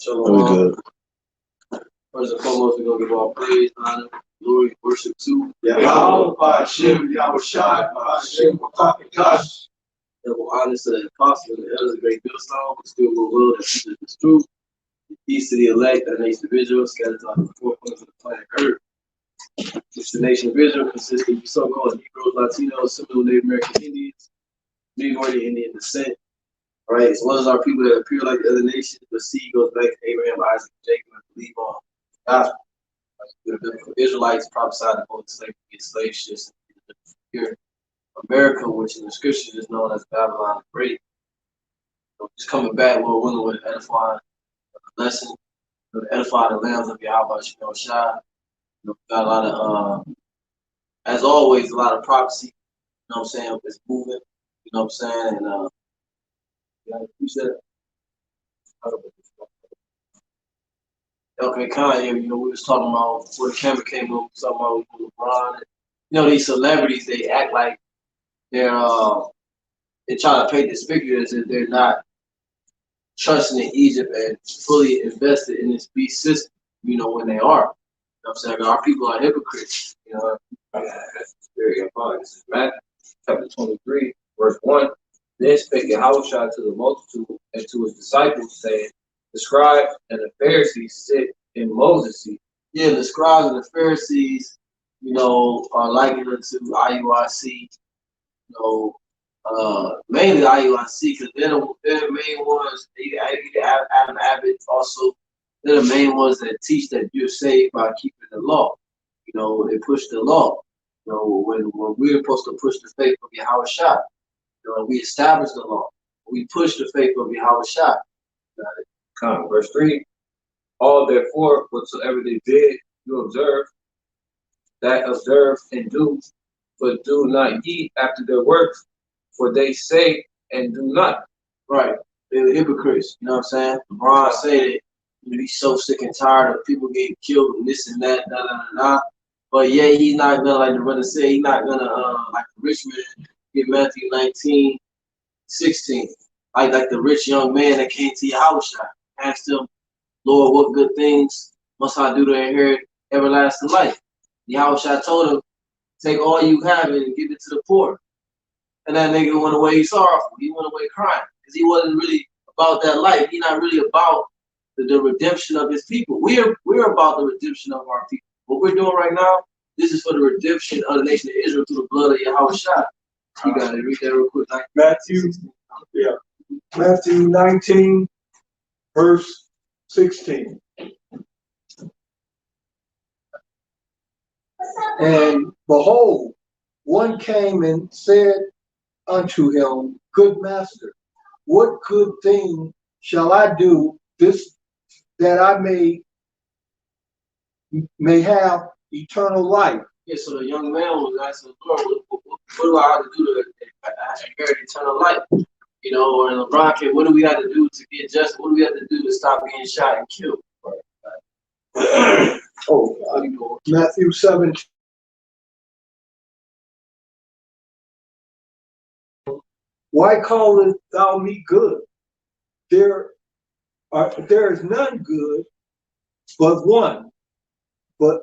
Very good. First and foremost, we're going to give all praise, honor, glory, worship to Yahawah, BAHASHAM, YAHAWASHI, BAHASHAM, HAQADASH. And we'll honor to the apostles and the elders of great millstone, who still will that teaches this truth. Peace to the elect and the nation of Israel, scattered on the four corners of the planet Earth. Which the nation of Israel consists of so-called Negroes, Latinos, Seminole Native American Indians, minority Indian descent. All right, as well as our people that appear like the other nations, but seed goes back to Abraham, Isaac, and Jacob, and believe on gospel. The biblical Israelites prophesied that both slavery and slave ships here. America, which in the scriptures is known as Babylon the Great. So just coming back, Lord willing, with an edifying lesson, to edify the lambs of Yahawah, got a lot of, as always, a lot of prophecy. You know what I'm saying? It's moving. You know what I'm saying? And you said it. Okay, Kanye, we was talking about before the camera came up, talking about LeBron. And, these celebrities, they act like they're they try to paint this picture as if they're not trusting in Egypt and fully invested in this beast system, when they are. You know what I'm saying? Our people are hypocrites, That's very important. This is Matthew chapter 23, verse 1. Then spake Yahawashi to the multitude and to his disciples, saying, the scribes and the Pharisees sit in Moses' seat. Yeah, the scribes and the Pharisees, are likened unto IUIC, mainly IUIC, because they're the main ones, Adam Abbott also, they're the main ones that teach that you're saved by keeping the law. They push the law. When we're supposed to push the faith of Yahawashi, we establish the law. We push the faith of Yahawashi. Verse 3. All therefore, whatsoever they bid you observe, that observe and do, but do not ye after their works, for they say and do not. Right. They're the hypocrites. You know what I'm saying? LeBron said it. He's so sick and tired of people getting killed and this and that, But yeah, he's not gonna, like the brother said, he's not gonna like the rich man get Matthew 19:16. Like the rich young man that came to Yahawashi, asked him, Lord, what good things must I do to inherit everlasting life? Yahawashi told him, take all you have and give it to the poor. And that nigga went away sorrowful. He went away crying because he wasn't really about that life. He's not really about the redemption of his people. We're about the redemption of our people. What we're doing right now, this is for the redemption of the nation of Israel through the blood of Yahawashi. You got to read that real quick. Matthew 19, verse 16. And behold, one came and said unto him, Good master, what good thing shall I do that I may have eternal life? Yeah, so the young man was asking, Lord, what do I have to do to inherit eternal life? And LeBron came, what do we have to do to get justice? What do we have to do to stop being shot and killed? Matthew 7. Why callest thou me good? There is none good but one, but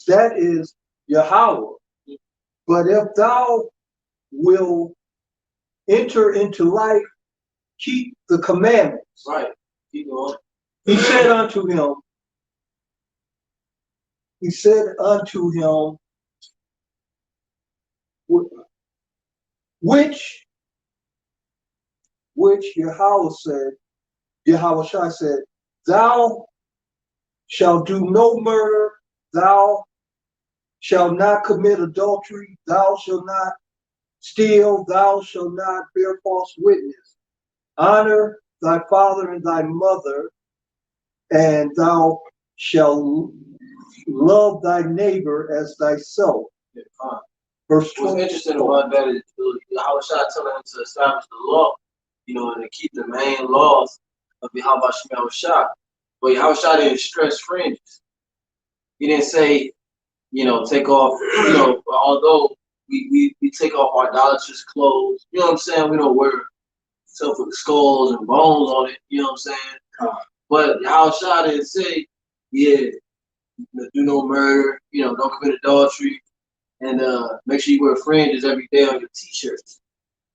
that is Yahawah. But if thou wilt enter into life, keep the commandments. Right. Keep going. He said unto him, which Yahawashi said, thou shalt do no murder, thou shalt not commit adultery, thou shalt not steal, thou shalt not bear false witness. Honor thy father and thy mother, and thou shalt love thy neighbor as thyself. Yeah, Verse 20. What's interesting about that is Yahawashi telling him to establish the law, and to keep the main laws of Yahawashi. But Yahawashi didn't stress fringes. He didn't say, take off, although we take off our idolatrous clothes, you know what I'm saying? We don't wear stuff with skulls and bones on it, you know what I'm saying? But Yahawashi didn't say, yeah, do no murder, you know, don't commit adultery, and make sure you wear fringes every day on your t-shirts,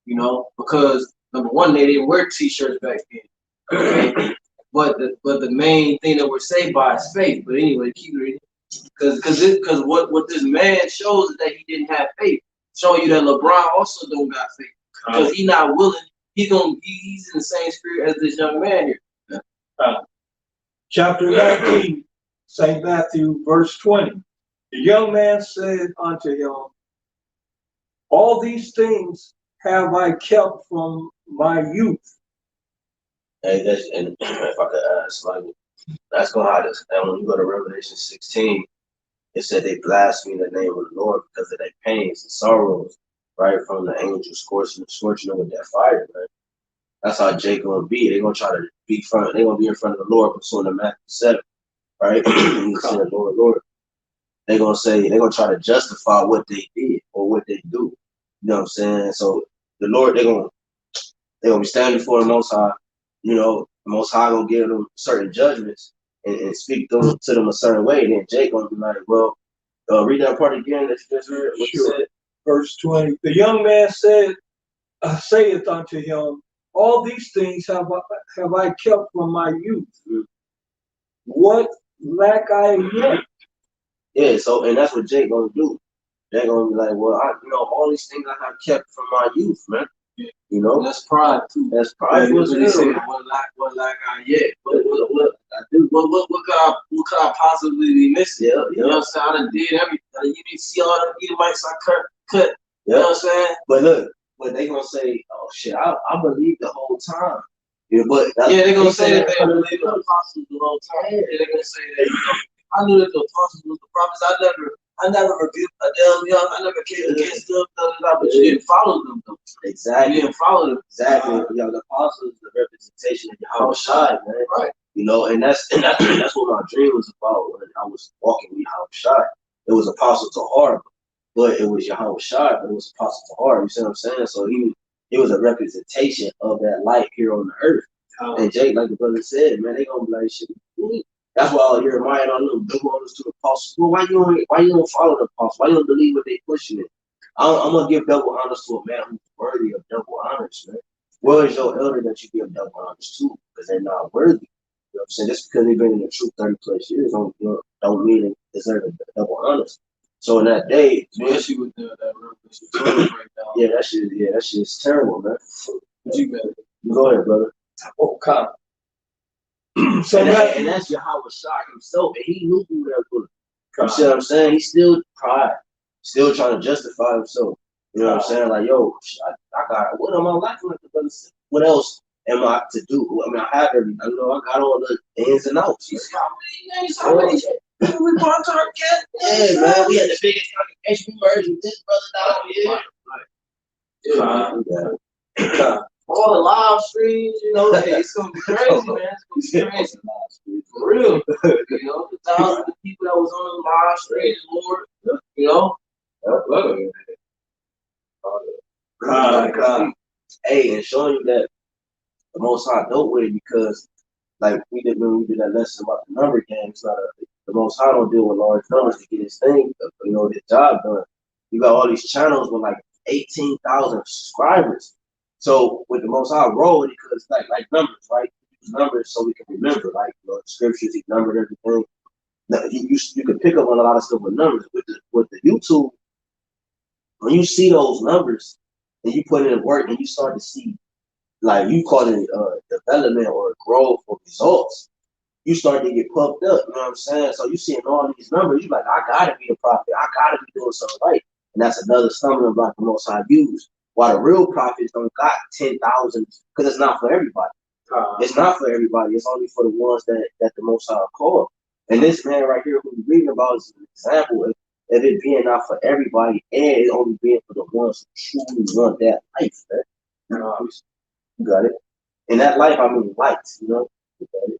you know, because number one, they didn't wear t-shirts back then. Okay? But the main thing that we're saved by is faith. But anyway, keep reading. Because what this man shows is that he didn't have faith. Showing you that LeBron also don't got faith. Because he's not willing, he's in the same spirit as this young man here. Chapter 19, St. Matthew, verse 20. The young man said unto him, all these things have I kept from my youth. Hey, and if I could ask, like, that's gonna hide us. And when you go to Revelation 16, it said they blaspheme the name of the Lord because of their pains and sorrows, right? From the angel scorching them with that fire, right? That's how Jacob gonna be. They're gonna try to be front. They're gonna be in front of the Lord, pursuing the Matthew 7, right? You say, Lord, Lord. They're gonna try to justify what they did or what they do. You know what I'm saying? So the Lord, they're gonna be standing before the Most High. You know, the Most High gonna give them certain judgments and speak to them a certain way. And then Jake gonna be like, well, read that part again that you just read. What you said? Verse 20. The young man said, saith unto him, all these things have I kept from my youth. What lack I yet? Yeah, so, and that's what Jake gonna do. They're gonna be like, well, all these things I have kept from my youth, man. You know, that's pride too. That's pride. What lack I yet? What could I possibly be missing? Yeah, you know what I'm saying? I done did everything. You didn't see all the Edomites I cut. You know what I'm saying? But look, they gonna say, oh shit, I believed the whole time. Yeah, but they're gonna say that they believed the apostles the whole time. Yeah, they're gonna say that, I knew that the apostles was the prophets. I never rebuked them. I never came against them. But you didn't follow them, though. Exactly. You didn't follow them. Exactly. The apostles, the representation of Yahawashi, man. Right. You know, and that's what my dream was about when I was walking with Yahawashi. It was apostle to heart, but it was Yahawashi, but it was apostle to heart. You see what I'm saying? So he was a representation of that life here on the earth. And Jake, like the brother said, man, they gonna be like, shit. That's why all you're admiring on them double honors to the apostles. Well, why you don't follow the apostles? Why you don't believe what they pushing it? I'm gonna give double honors to a man who's worthy of double honors, man. Where is your elder that you give double honors to? Because they're not worthy. You know what I'm saying? Just because they've been in the truth 30+ years don't mean they deserve double honors. So in that day, especially with that right now. Yeah, that shit is terrible, man. But you better go ahead, brother. Oh, God. So and that's Yahawashi himself, and he knew who that was. You see what I'm saying? He's still pride, still trying to justify himself. You know what I'm saying? Like, yo, I got what am I lacking? What else am I to do? I mean, I have everything. I got all the ins and outs. We bought our cat. Yeah, man, we had the biggest congregation. We merged with this brother down here. Yeah. All the live streams, it's gonna be crazy, man. It's gonna be crazy. For real. The thousands of people that was on the live streams, Lord. God. Hey, and showing you that the Most High dealt with it because, like when we did that lesson about the number game, it's not the Most High don't deal with large numbers to get his thing, his job done. You got all these channels with like 18,000 subscribers. So with the Most High roll, because like numbers, right? Use numbers so we can remember, like the scriptures, he numbered everything. Now, you can pick up on a lot of stuff with numbers. With the YouTube, when you see those numbers and you put in work and you start to see, like you call it development or growth or results, you start to get pumped up. You know what I'm saying? So you seeing all these numbers, you're like, I gotta be a prophet. I gotta be doing something right. And that's another stumbling block the Most High used. Why the real prophets don't got 10,000, because it's not for everybody. It's not for everybody. It's only for the ones that the Most High called. And this man right here who we're reading about is an example of it being not for everybody and it only being for the ones who truly want that life, man. You got it. In that life, I mean light,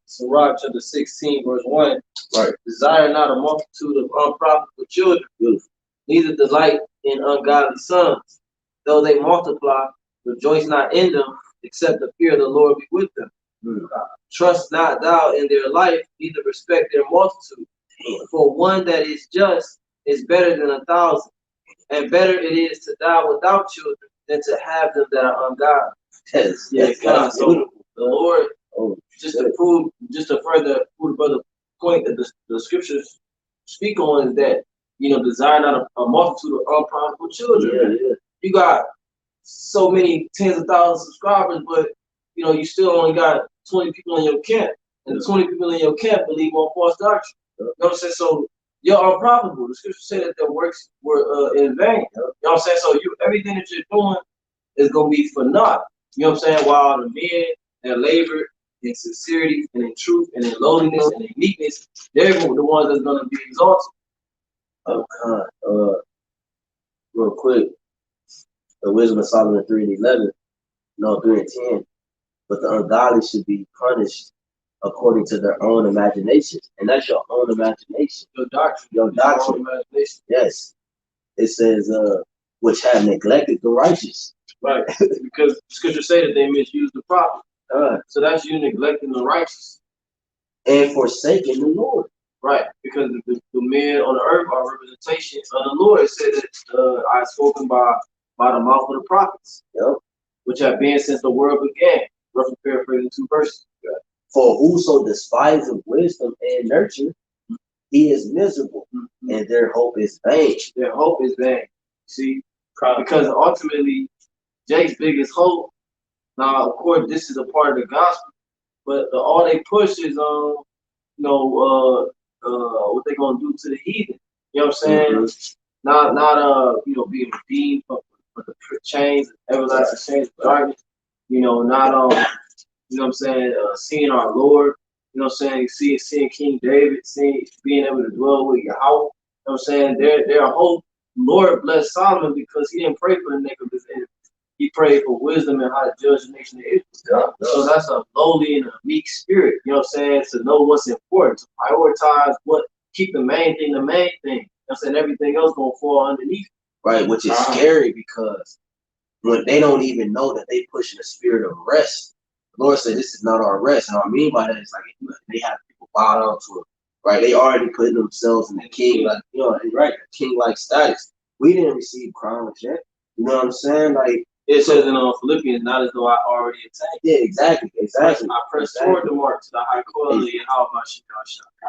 So Rob chapter 16, verse 1. Right. Desire not a multitude of unprofitable children, neither delight in ungodly sons. Though they multiply, rejoice not in them, except the fear of the Lord be with them. Trust not thou in their life, neither respect their multitude. For one that is just is better than 1,000, and better it is to die without children than to have them that are ungodly. Yes, Yeah, yes, God. that's So beautiful. the Lord, Oh, just to further prove the brother point that the scriptures speak on is that, desire not a multitude of unprofitable children. yeah, yeah. You got so many tens of thousands of subscribers, but you still only got 20 people in your camp, and the 20 people in your camp believe on false doctrine. You know what I'm saying? So you're unprofitable. The scriptures say that their works were in vain. You know what I'm saying? So everything that you're doing is gonna be for naught. You know what I'm saying? While the men that labor in sincerity and in truth and in lowliness and in meekness, they're the ones that's gonna be exalted. Oh, God. Real quick, the wisdom of Solomon 3:11, no 3:10. But the ungodly should be punished according to their own imagination, and that's your own imagination. Your doctrine. Your doctrine. Your imagination. Yes, it says, which have neglected the righteous. Right, because scripture say that they misuse the prophet. So that's you neglecting the righteous. And forsaking the Lord. Right, because the men on the earth are representation of the Lord. It said that I spoken by the mouth of the prophets, Yep. which have been since the world began. Roughly paraphrasing 2 verses. Right. For whoso despises wisdom and nurture, he is miserable, and their hope is vain. Their hope is vain. See, because ultimately, Jake's biggest hope. Now, of course, this is a part of the gospel, but all they push is what they gonna do to the heathen. You know what I'm saying? Not being redeemed from the chains, everlasting chains of darkness. Not you know what I'm saying, seeing our Lord. You know what I'm saying, seeing King David, being able to dwell with Yahawah. You know what I'm saying? Their hope. Lord bless Solomon because he didn't pray for the neck of his enemies. He prayed for wisdom and how to judge the nation of Israel. Yeah. So that's a lowly and a meek spirit, you know what I'm saying, to know what's important, to prioritize keep the main thing the main thing. You know what I'm saying? Everything else gonna fall underneath. Right, which is scary because when they don't even know that they pushing a spirit of rest. The Lord said this is not our rest. And what I mean by that is like they have people bow down to it. Right, they already putting themselves in the king, like right, king-like status. We didn't receive crowns yet. You know what I'm saying? Like it says in Philippians, not as though I already attained. Yeah, exactly. I press toward the mark to the high quality and how about you?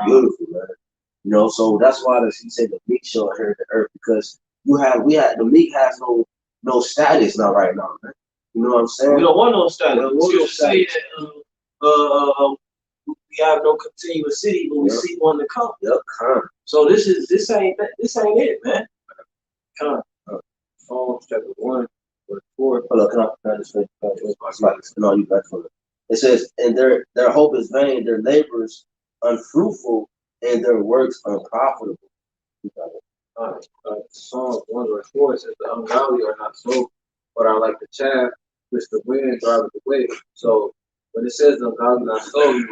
Beautiful, man. So that's why he said the meek shall inherit the earth, because the meek has no status now right now, man. You know what I'm saying? We don't want no status. We say that we have no continuous city, but we see one to come. Yep, So this ain't it, man. Come. Psalms chapter 1, verse 4. Hold up, can I just finish? No, you back for it. It says, and their hope is vain, their labors unfruitful, and their works unprofitable. Psalms 1, verse 4 says, the ungodly are not so, but are like the chaff which the wind driveth away. So when it says the ungodly not so,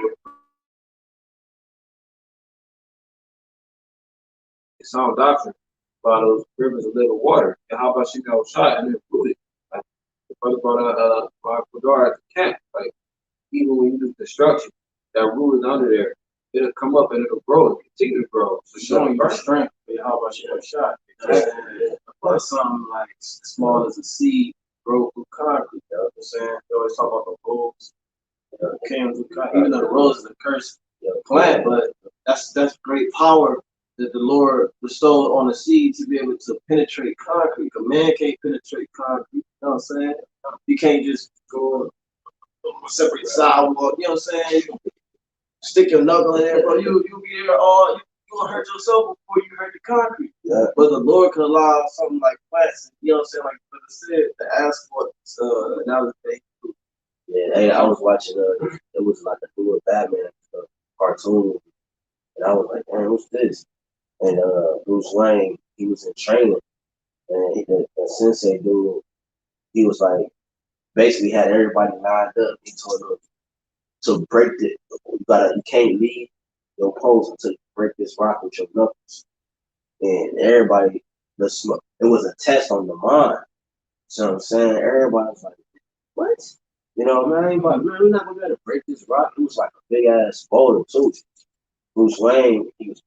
it's sound doctrine by those rivers of living water. And how about YAHAWASHI and then rooted? Like the brother brought out Qadar at the camp. Like even when you do construction, that root is under there. It'll come up and it'll grow and continue to grow. So showing your strength. How about YAHAWASHI? Something like small as a seed, grow through concrete. You know what I'm saying? They always talk about the rose. Came through concrete. Even though the rose is a cursed plant, but that's great power that the Lord bestowed on the seed to be able to penetrate concrete. A man can't penetrate concrete. You know what I'm saying? You can't just go separate sidewalk. You know what I'm saying? You stick your knuckle in there, bro. You'll be there all. You gonna hurt yourself before you hurt the concrete. Yeah. But the Lord could allow something like plants. You know what I'm saying? Like the brother said, to ask for it. That was the thing. Yeah, hey, I was watching. It was like a newer Batman cartoon, and I was like, man, what's this? And Bruce Wayne, he was in training, and the sensei dude, he was like, basically had everybody lined up. He told them to break it. You can't leave your post until you break this rock with your knuckles. And everybody, it was a test on the mind. So I'm saying, everybody was like, what? You know, man, but man, we're not gonna be able to break this rock. It was like a big ass boulder too. Bruce Wayne, he was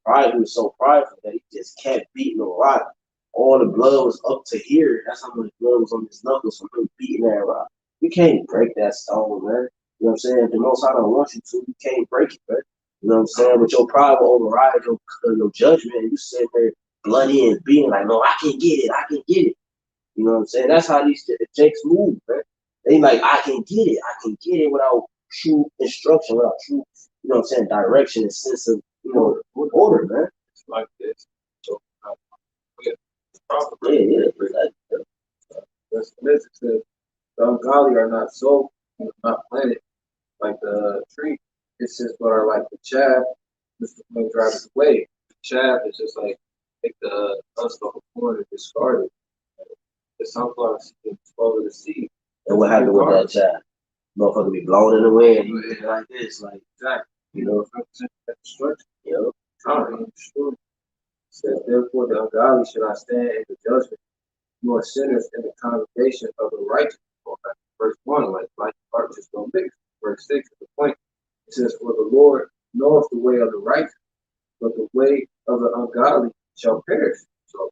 so prideful that he just kept beating the rock. All the blood was up to here. That's how much blood was on his knuckles from him beating that rock. You can't break that stone, man. You know what I'm saying? If the Most High don't want you to, you can't break it, man. You know what I'm saying? But your pride will override your judgment, and you sit there bloody and beating like, no, I can get it, I can get it. You know what I'm saying? That's how these Jakes move, man. They like, I can get it without true instruction, without true, you know what I'm saying, direction and sense of, you know, order, man. It's like this. So, Yeah. the message says the ungodly are not so, not planted like the tree. It's just are like the chaff, Mr. Flynn drives away. The chaff is just like take the husk off the corn and discard it. The sunflower seed swallow the seed. And what happened with that child? Motherfucker be blown in the wind, like this, like, Exactly. you know? That destruction. You know? Time destroyed. It says, therefore the ungodly should not stand in the judgment, nor sinners in the congregation of the righteous. Verse 1, like art just don't mix. Verse 6 is the point. It says, for the Lord knoweth the way of the righteous, but the way of the ungodly shall perish. So,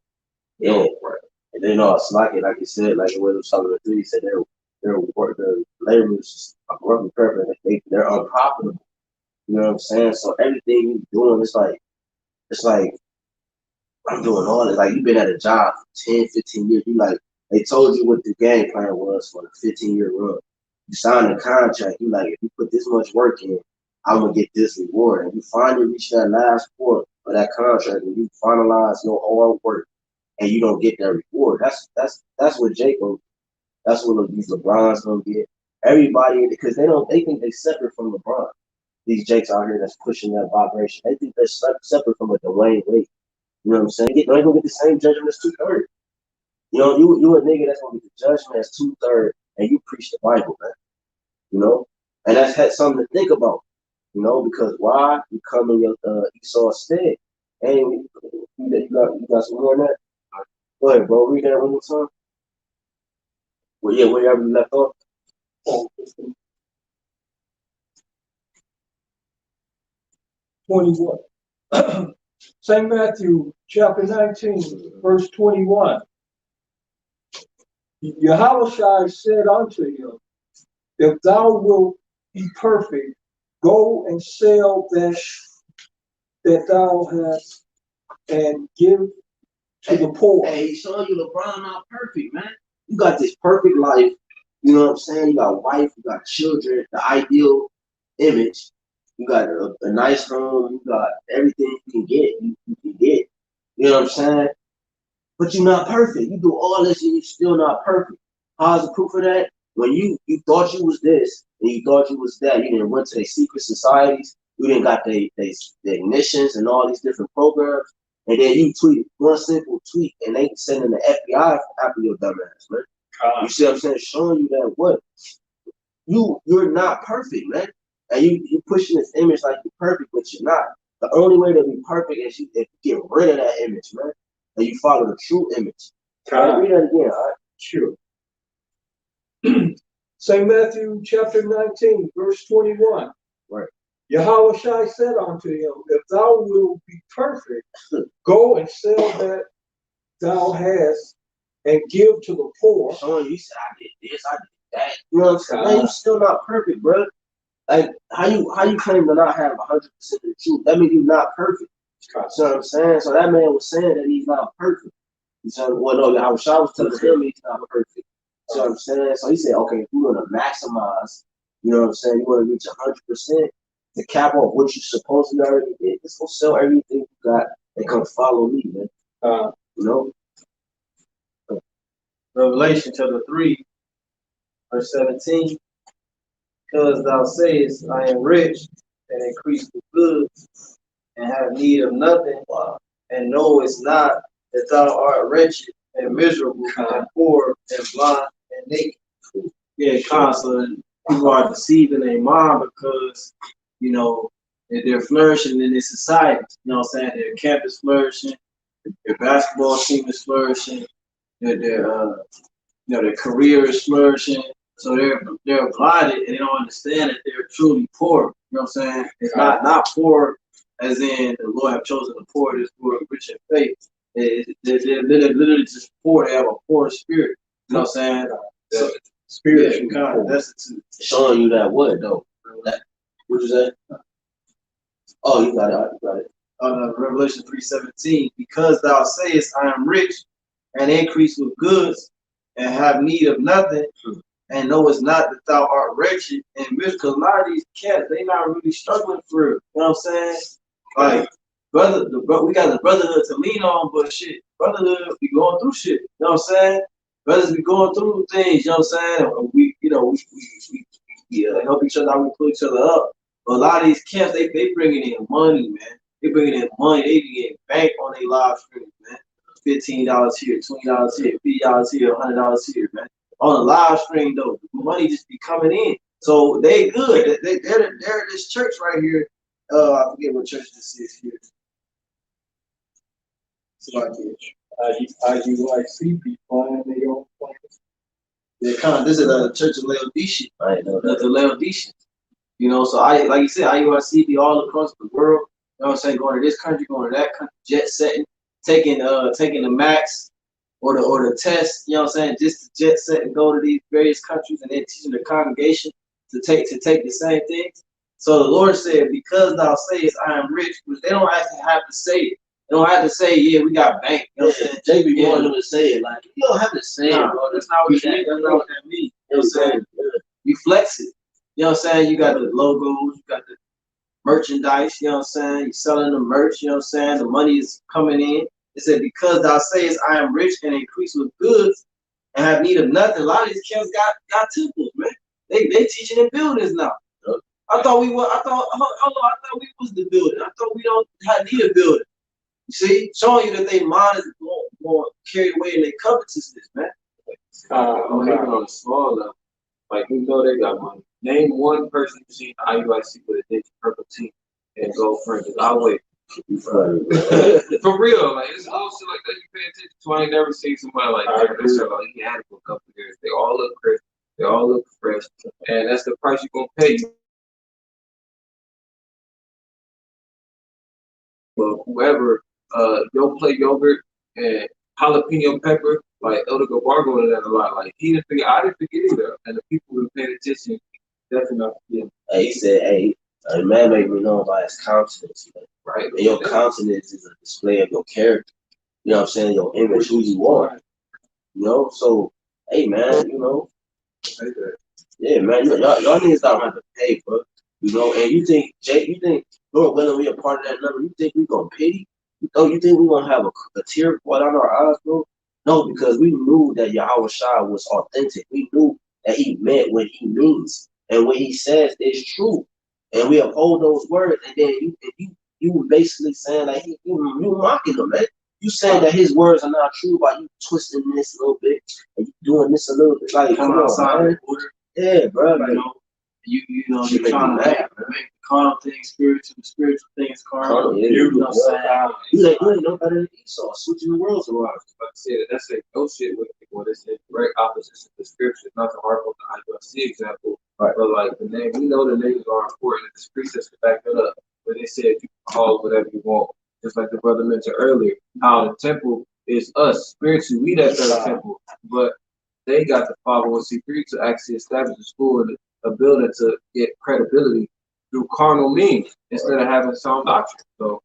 Yeah. Right. And then it's like you said, like when Solomon 3 said their work, their labors are working perfect. They're unprofitable. You know what I'm saying? So everything you're doing, it's like I'm doing all this. Like you've been at a job for 10, 15 years. You like they told you what the game plan was for the 15-year run. You signed a contract. You like if you put this much work in, I'm gonna get this reward. And you finally reach that last part of that contract, and you finalize your hard work, and you don't get that reward. That's what Jacob. That's what these LeBrons gonna get. Everybody, because they think they separate from LeBron. These Jakes out here that's pushing that vibration. They think they're separate from a Dwayne Wade. You know what I'm saying? They ain't gonna get the same judgment as 2/3. You know, you a nigga that's gonna get the judgment as 2/3, and you preach the Bible, man. You know, and that's had something to think about. You know, because why you come in your Esau's stead? And you got some more on that? Go ahead, bro. Read that one more time. Well, yeah, wherever you left off. Oh, 21. St. Matthew chapter 19, verse 21. Yahawashi said unto him, if thou wilt be perfect, go and sell that thou hast and give to the poor. Hey, he showing you LeBron not perfect, man. You got this perfect life. You know what I'm saying? You got a wife, you got children, the ideal image. You got a nice home. You got everything you can get. You can get. You know what I'm saying? But you're not perfect. You do all this and you're still not perfect. How's the proof of that? When you thought you was this and you thought you was that, you didn't went to the secret societies. You didn't got the ignitions and all these different programs. And then you tweeted one simple tweet and they sending the FBI after your dumb ass, man. You see what I'm saying? Showing you that what? You're not perfect, man. And you're pushing this image like you're perfect, but you're not. The only way to be perfect is if you get rid of that image, man. And you follow the true image. Read that again, all right? Sure. St. Matthew chapter 19, verse 21. Right. Yahawashi said unto him, if thou wilt be perfect, go and sell that thou hast and give to the poor. Showing you said, I did this, I did that. You know what I'm saying? Man, you still not perfect, bro. Like, how you claim to not have 100% of the truth? That means you're not perfect. You know what I'm saying? So that man was saying that he's not perfect. He said, well, no, Yahawashi was telling him he's not perfect. You know what I'm saying? So he said, okay, if you want to maximize, you know what I'm saying, you want to reach 100%, to cap off what you're supposed to already did, just go sell everything you got and come follow me, man. You know? Revelation chapter 3, verse 17. Because thou sayest, I am rich and increase with goods and have need of nothing, and knowest not that thou art wretched and miserable and poor and blind and naked. Yeah, constantly people are deceiving their mind because, you know, they're flourishing in this society. You know what I'm saying? Their camp is flourishing, their basketball team is flourishing, their career is flourishing, So they're blinded and they don't understand that they're truly poor. You know what I'm saying? It's not poor as in the Lord have chosen the poor, this poor rich in faith. They're literally just poor. They have a poor spirit. You know what I'm saying? So, spiritual kind. That's the two. Showing you that what though? That, what you say? Oh, you got it. You got it. Revelation 3:17. Because thou sayest, I am rich and increase with goods and have need of nothing, and knowest not that thou art wretched and rich. Because a lot of these cats, they not really struggling for it. You know what I'm saying? Like, we got the brotherhood to lean on, but shit, brotherhood be going through shit. You know what I'm saying? Brothers be going through things. You know what I'm saying? And we help each other out. We pull each other up. But a lot of these camps, they bringing in money, man. They bringing in money. They be getting bank on their live streams, man. $15 here, $20 here, $50 here, $100 here, man. On the live stream though, the money just be coming in. So they good. They're this church right here. I forget what church this is here. So I get IUIC be flying their own planes. this is a church of Laodicea. I know that. The Laodiceans. You know, so like you said, IUIC be all across the world. You know what I'm saying? Going to this country, going to that country, jet setting, taking the max or the test, you know what I'm saying? Just to jet set and go to these various countries and then teaching the congregation to take the same things. So the Lord said, because thou sayest I am rich, which they don't actually have to say it. They don't have to say, yeah, we got bank. You know what I'm saying? They be wanting them to say it like, you don't have to say it, bro. That's not what you mean. That's not what that means. You know what I'm saying? You flex it. You know what I'm saying? You got the logos, you got the merchandise, you know what I'm saying? You're selling the merch, you know what I'm saying? The money is coming in. It said, because thou sayest I am rich and increase with goods and have need of nothing. A lot of these camps got temples, man. They teaching in buildings now. I thought we was the building. I thought we don't need a building. You see, showing you that they mind is more carried away in their covetousness, man. Even on a small level, like we know they got money. Name one person you see in IUIC with a Dixie purple team and go friends. I'll wait. For real, like it's all shit like that you pay attention to. I ain't never seen somebody like that. Like he had it for a couple of years. They all look crisp. They all look fresh, and that's the price you're gonna pay. But whoever don't play yogurt and jalapeno pepper, like Elder Gabargo did that a lot. Like he didn't forget, I didn't forget either. And the people who paid attention definitely not forget. Hey, he said, hey, a man make me know by his countenance, man. Right. And your countenance is a display of your character. You know what I'm saying? Your image, who you are. You know? So, hey man, you know. Yeah, man, y'all niggas don't have to pay, bro. You know, and you think, Lord willing, we a part of that number, you think we gonna pity? You think we gonna have a tear fall down our eyes, bro? No, because we knew that YAHWASHI was authentic. We knew that he meant what he means. And what he says is true. And we uphold those words, and then you basically saying like you mocking him, man. You saying that his words are not true by you twisting this a little bit and you doing this a little bit. Like, come on, man. Yeah, bro. Like, you know, you're trying to make the carnal things spiritual, the spiritual things carnal. Yeah, you know what I'm saying? You ain't no better than Esau, switching the worlds around. Like I said, that's a no shit with people. They say direct opposition to scripture. Not to harp on the IWC example, right? But like the name, we know the names are important. The precepts to back it up. But they said you can call whatever you want. Just like the brother mentioned earlier, how the temple is us spiritually. We that third temple, but they got the 501c3 to actually establish a school and a building to get credibility through carnal means instead of having sound doctrine. So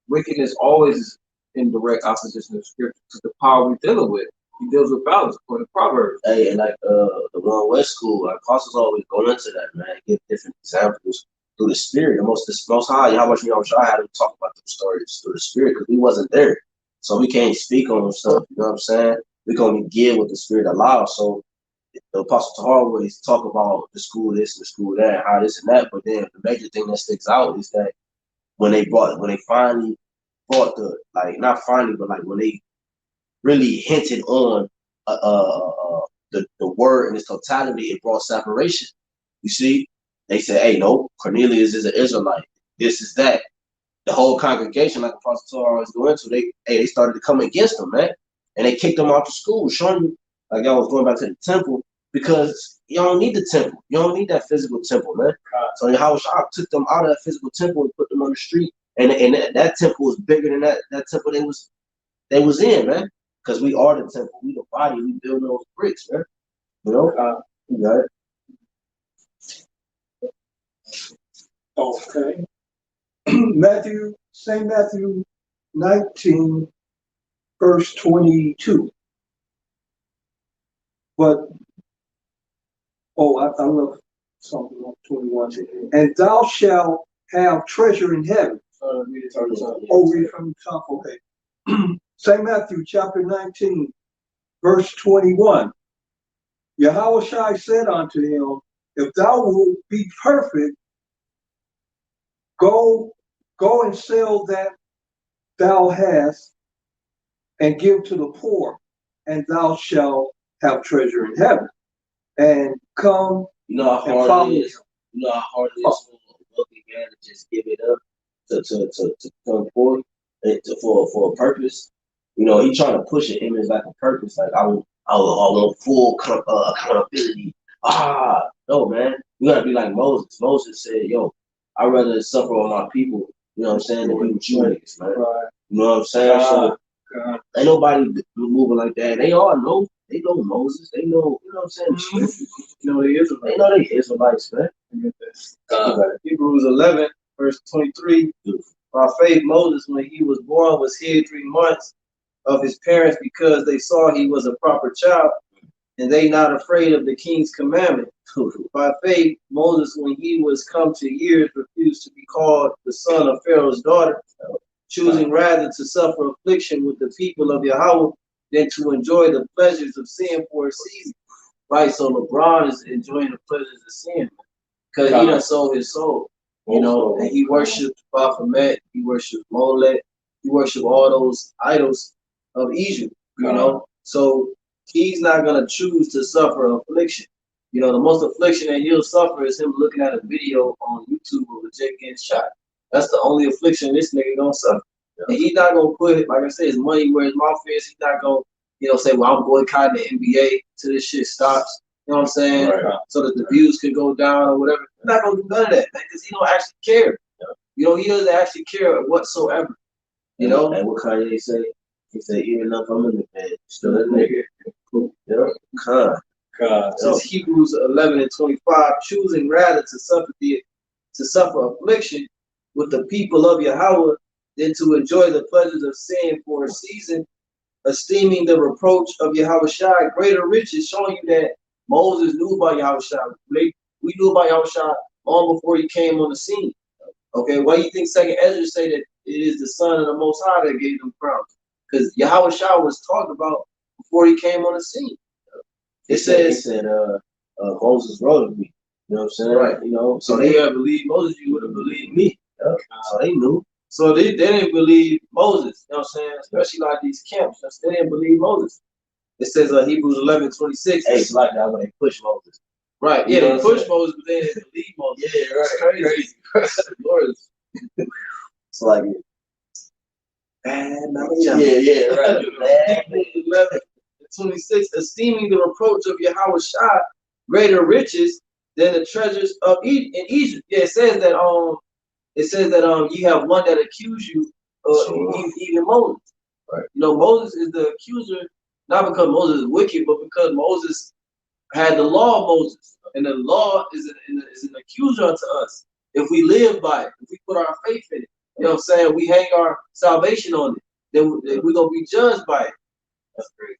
wickedness always is in direct opposition to scripture because the power we dealing with. He deals with balance according to Proverbs. Hey, and like the One West School, like apostles always go into that, man, give different examples through the spirit. The most high, YAHWASHI had to talk about those stories through the spirit because we wasn't there. So we can't speak on stuff, you know what I'm saying? We can only give what the spirit allows. So the apostle Tahar always talk about the school this and the school that, how this and that, but then the major thing that sticks out is that when they finally brought not finally, but like when they really hinted on the word in its totality, it brought separation. You see, they said, hey, no, Cornelius is an Israelite. This is that. The whole congregation, like Apostle Tahar was going to, they started to come against them, man. And they kicked them out of school, showing you, like y'all was going back to the temple, because you don't need the temple. You don't need that physical temple, man. So Yahawashi took them out of that physical temple and put them on the street, and that temple was bigger than that temple they was in, man. Because we are the temple, we the body, we build those bricks, man. You know, you got it. Okay. St. Matthew 19, verse 22. But, I love something on 21. And thou shalt have treasure in heaven. Read it from the top, okay. St. Matthew chapter 19, verse 21. Yahawashi said unto him, if thou wilt be perfect, go and sell that thou hast and give to the poor, and thou shalt have treasure in heaven. And come and follow him. You know how hard it is for a wealthy man to just give it up to come forth for a purpose. You know, he trying to push an image like a purpose, like I want full accountability. No, man, you gotta be like Moses. Moses said, "Yo, I'd rather suffer on my people." You know what I'm saying? Than be with you niggas, man. Right. You know what I'm saying? So ain't nobody moving like that. They all know. They know Moses. They know. You know what I'm saying? You know they Israelites. They know they Israelites, man. Hebrews 11, verse 23. By faith, Moses, when he was born, was hid 3 months of his parents because they saw he was a proper child, and they not afraid of the king's commandment. By faith, Moses, when he was come to years, refused to be called the son of Pharaoh's daughter, choosing rather to suffer affliction with the people of Yahawah than to enjoy the pleasures of sin for a season. Right, so LeBron is enjoying the pleasures of sin because he done sold his soul. You know, and he worshipped Baphomet, he worshipped Molech, he worshipped all those idols of Egypt, you know. So he's not gonna choose to suffer affliction. You know, the most affliction that he'll suffer is him looking at a video on YouTube of a Jake getting shot. That's the only affliction this nigga gonna suffer. And he's not gonna put, like I said, his money where his mouth is. He's not gonna, say, well, I'm boycotting the NBA till this shit stops. You know what I'm saying? Right. So that the views can go down or whatever. He's not gonna do none of that, man, because he don't actually care. You know, he doesn't actually care whatsoever. You know? And what Kanye say? He said, even if I'm in the bed, still a nigga. Since Hebrews 11 and 25, choosing rather to suffer affliction with the people of Yahawah than to enjoy the pleasures of sin for a season, esteeming the reproach of Yahawashi greater riches, showing you that Moses knew about Yahawashi. We knew about Yahawashi long before he came on the scene. Okay, why do you think Second Ezra say that it is the Son of the Most High that gave them crowns? Because Yahawashi was talked about before he came on the scene. It says, Moses wrote of me. You know what I'm saying? Right. You know, so they had believed Moses, you would have believed me. Yeah. So they knew. So they didn't believe Moses. You know what I'm saying? Especially like these camps. They didn't believe Moses. It says Hebrews 11:26. Hey, it's like that when they push Moses. Right. Yeah, they pushed Moses, but they didn't believe Moses. Yeah, right. Crazy. Lord. It's like yeah, right. 11:26, esteeming the reproach of Yahawashi greater riches than the treasures of in Egypt. Yeah, it says that you have one that accuse you, even Moses. Right. You know, Moses is the accuser, not because Moses is wicked, but because Moses had the law of Moses, and the law is an accuser unto us. If we live by it, if we put our faith in it, you know what I'm saying, we hang our salvation on it, then we're gonna be judged by it. That's great.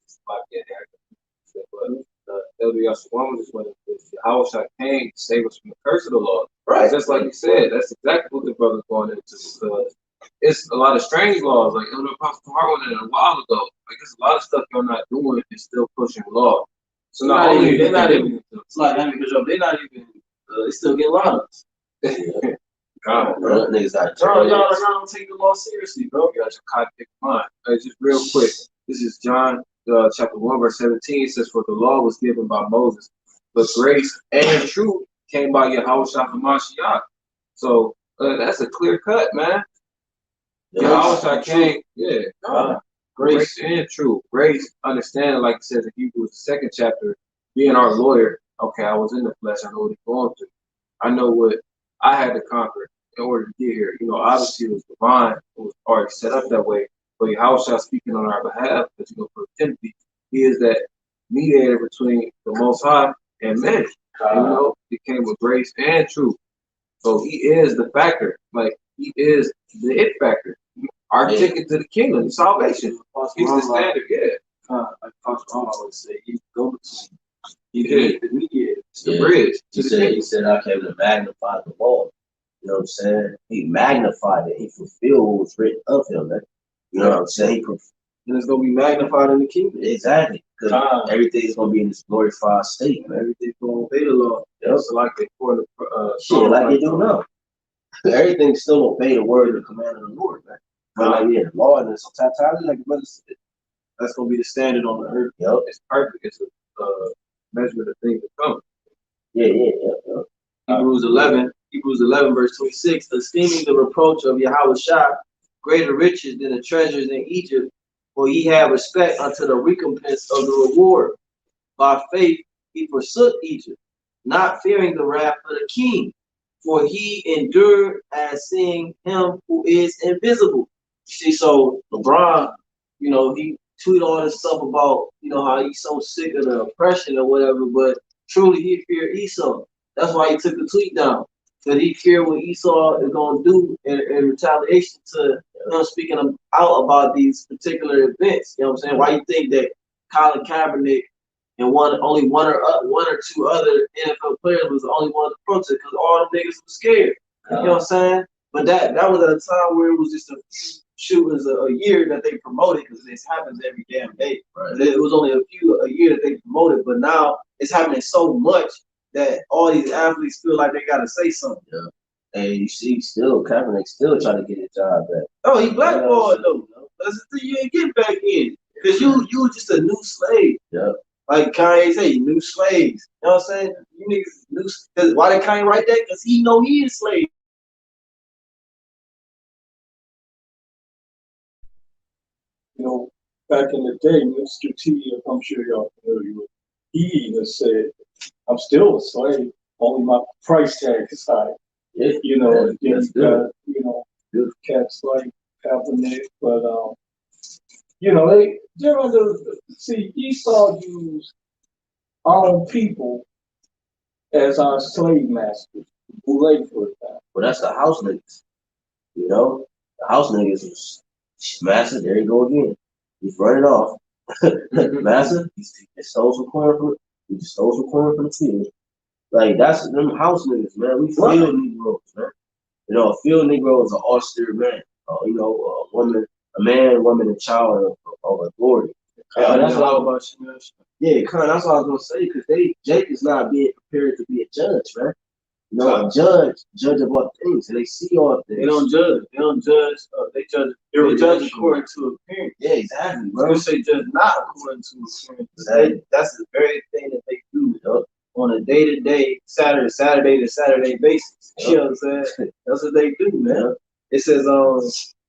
LBS1 is when Yahawashi came to save us from the curse of the law. Right. Just like you said, that's exactly what the brother's going into. It's a lot of strange laws, like Elder Apostle Harlan a while ago. Like there's a lot of stuff you're not doing and still pushing law. So they're not even, it's like they're not even, they still get lines. God, bro. Y'all don't take the law seriously, bro. You got your cognitive mind. Just real quick, this is John chapter 1, verse 17. It says, for the law was given by Moses, but grace and truth came by Yahawashi HaMashiach. So that's a clear cut, man. Yahawashi came, grace and truth. Grace, understanding, like it says in Hebrews, the 2nd chapter, being our lawyer, okay, I was in the flesh, I know what he's going through. I know what I had to conquer in order to get here. You know, obviously it was divine, it was already set up that way. But Yahushua speaking on our behalf, because you know, for Timothy, he is that mediator between the Most High and men. And, you know, he came with grace and truth. So he is the factor. Like he is the it factor. Our ticket to the kingdom, salvation. He's the standard, Like Pastor Ron always say, he's go between. The mediator. It's the bridge. He said, I came to magnify the Lord. You know what I'm saying? He magnified it. He fulfilled what was written of him. Man. You know what I'm saying? And it's gonna be magnified in the kingdom. Exactly. Because everything's gonna be in this glorified state, man. Everything's gonna obey the law. That's like they pour the like they do now. Everything still obey the word and the command of the Lord, man. But like the law and sometimes like the brother said, that's gonna be the standard on the earth. Yep. It's perfect. It's a measurement of things to come. Yeah. Hebrews 11 verse 26, esteeming the reproach of Yahawashi greater riches than the treasures in Egypt, for he had respect unto the recompense of the reward. By faith he forsook Egypt, not fearing the wrath of the king, for he endured as seeing him who is invisible. See, so LeBron, you know, he tweeted all this stuff about, you know, how he's so sick of the oppression or whatever, but truly he feared Esau. That's why he took the tweet down. Because he feared what Esau is going to do in retaliation to him speaking out about these particular events. You know what I'm saying? Why you think that Colin Kaepernick and only one or two other NFL players was the only one to protest? Because all the niggas were scared. You know what I'm saying? But that was at a time where it was just a few shootings a year that they promoted, because this happens every damn day. Right. It was only a year that they promoted, but now it's happening so much that all these athletes feel like they gotta say something. Yeah. And you see, Kaepernick still trying to get his job back. Oh, he blackballed though. That's the thing, you ain't getting back in. Because you were just a new slave. Yeah. Like Kanye say, new slaves. You know what I'm saying? You niggas new. Why did Kanye write that? Because he know he is slave. You know, back in the day, Mr. T, I'm sure y'all familiar with, he even said, I'm still a slave, only my price tag is high. Yeah, you know, that's you know, cats like Kaepernick, but you know, see Esau used our own people as our slave masters, for that. But that's the house niggas. You know, the house niggas was master. There you go again. He's running off. Master, he stole some corn from the field. Like that's them house niggas, man. We field Negroes, man. You know, a field Negro is an austere man. You know, a man, woman, and child of authority. That's what I was about to say. Yeah, that's what I was gonna say, because Jake is not being prepared to be a judge, man. You know, a judge of all things, and they see all things. They don't judge. They judge according to appearance. Yeah, exactly, bro. You say judge not according to appearance. Exactly. That's the very thing that they do, on a day-to-day, Saturday to Saturday basis. You know what I'm saying? That's what they do, man. It says,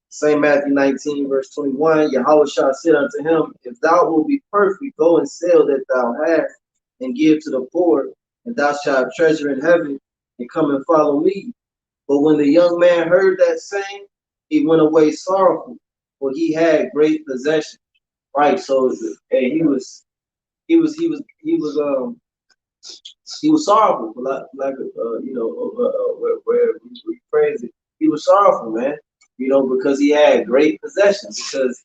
St. Matthew 19, verse 21, Yahawashi said unto him, if thou wilt be perfect, go and sell that thou hast, and give to the poor, and thou shalt have treasure in heaven, and come and follow me. But when the young man heard that saying, he went away sorrowful, for he had great possession. Right. So he was sorrowful, where we praise it. He was sorrowful, man. You know, because he had great possessions, because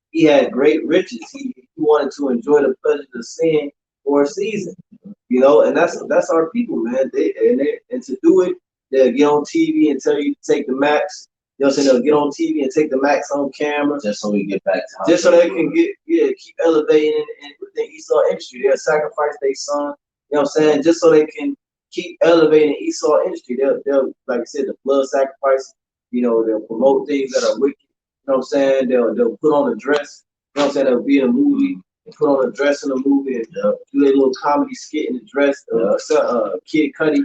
he had great riches. He wanted to enjoy the pleasure of sin for a season. You know, and that's our people, man. And to do it, they'll get on TV and tell you to take the max. You know what I'm saying? They'll get on TV and take the max on camera. Just so we get back to just so they can keep elevating within Esau industry. They'll sacrifice their son. You know what I'm saying? Just so they can keep elevating Esau industry. They'll like I said, the blood sacrifice. You know, they'll promote things that are wicked. You know what I'm saying? They'll put on a dress. You know what I'm saying? They'll be in a movie. And put on a dress in the movie and do their little comedy skit in the dress. Kid Cudi,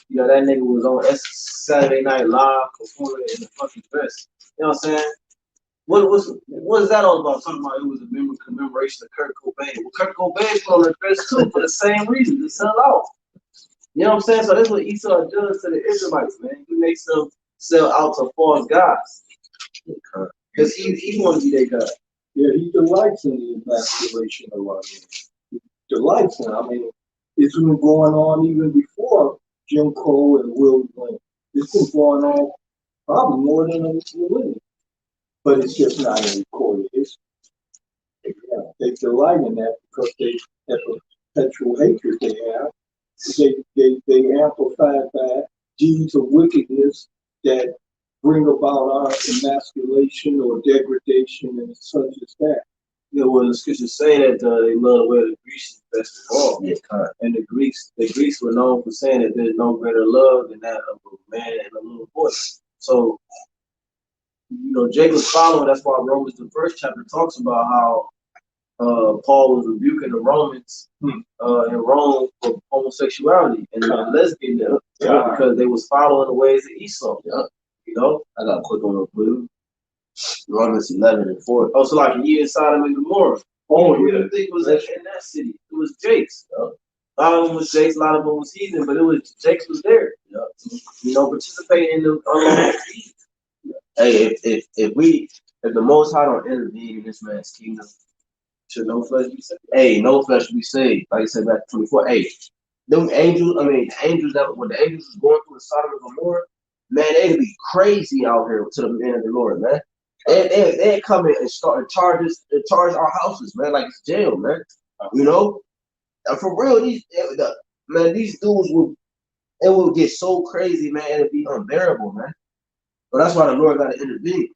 you know, that nigga was on Saturday Night Live performing in the fucking dress. You know what I'm saying? What is that all about? Talking about it was a commemoration of Kurt Cobain. Well, Kurt Cobain put on the dress too for the same reason, to sell out. You know what I'm saying? So that's what Esau does to the Israelites, man. He makes them sell out to false gods. Because he want to be their God. Yeah, he delights in the emasculation of our men. He delights in it. I mean, it's been going on even before Jim Crow and Will Wayne. It's been going on probably more than a millennium. But it's just not in recorded history. Yeah, they delight in that because that perpetual hatred they have. They amplify that deeds of wickedness that bring about our emasculation or degradation and such as that. You know, when the scriptures say that they love the way the Grecians best of all. Yeah, and the Greeks were known for saying that there's no greater love than that of a man and a little boy. So, you know, Jacob's following, that's why Romans, the first chapter, talks about how Paul was rebuking the Romans in Rome for homosexuality and lesbianism because they was following the ways of Esau. Yeah. You know? I got a quick on the blue. Romans 11:4. Also, like a year in Sodom and Gomorrah. You didn't think it was in that city. It was Jake's. A lot of them was Jake's, a lot of them was heathen, but it was Jake's was there. Yeah. You know, participating in the unlawful deeds. Hey, if the Most High don't intervene in this man's kingdom, should no flesh be saved? Hey, no flesh will be saved. Like I said back 24. Hey, them angels, the angels when the angels was going through the Sodom and Gomorrah, man, they'd be crazy out here to the men of the Lord, man. They come in and start charge our houses, man, like it's jail, man. You know? And for real, these dudes will get so crazy, man, it'll be unbearable, man. But that's why the Lord got to intervene.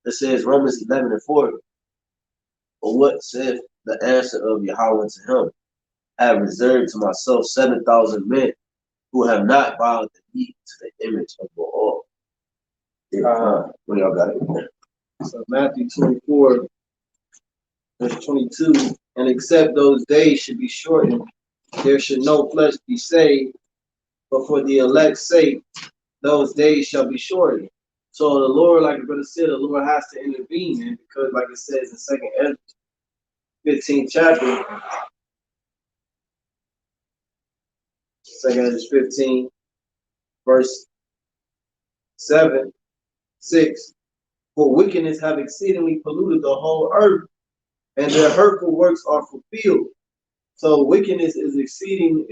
It says Romans 11:4. But what said the answer of Yahawah to him? I have reserved to myself 7,000 men who have not bowed the knee to the image of Baal. When y'all got it? So Matthew 24, verse 22, and except those days should be shortened, there should no flesh be saved, but for the elect's sake, those days shall be shortened. So the Lord, like the brother said, the Lord has to intervene, man, because like it says in 2 Ezra 15th chapter, 2 Ezra 15, verse 7, 6. For wickedness have exceedingly polluted the whole earth, and their hurtful works are fulfilled. So wickedness is exceedingly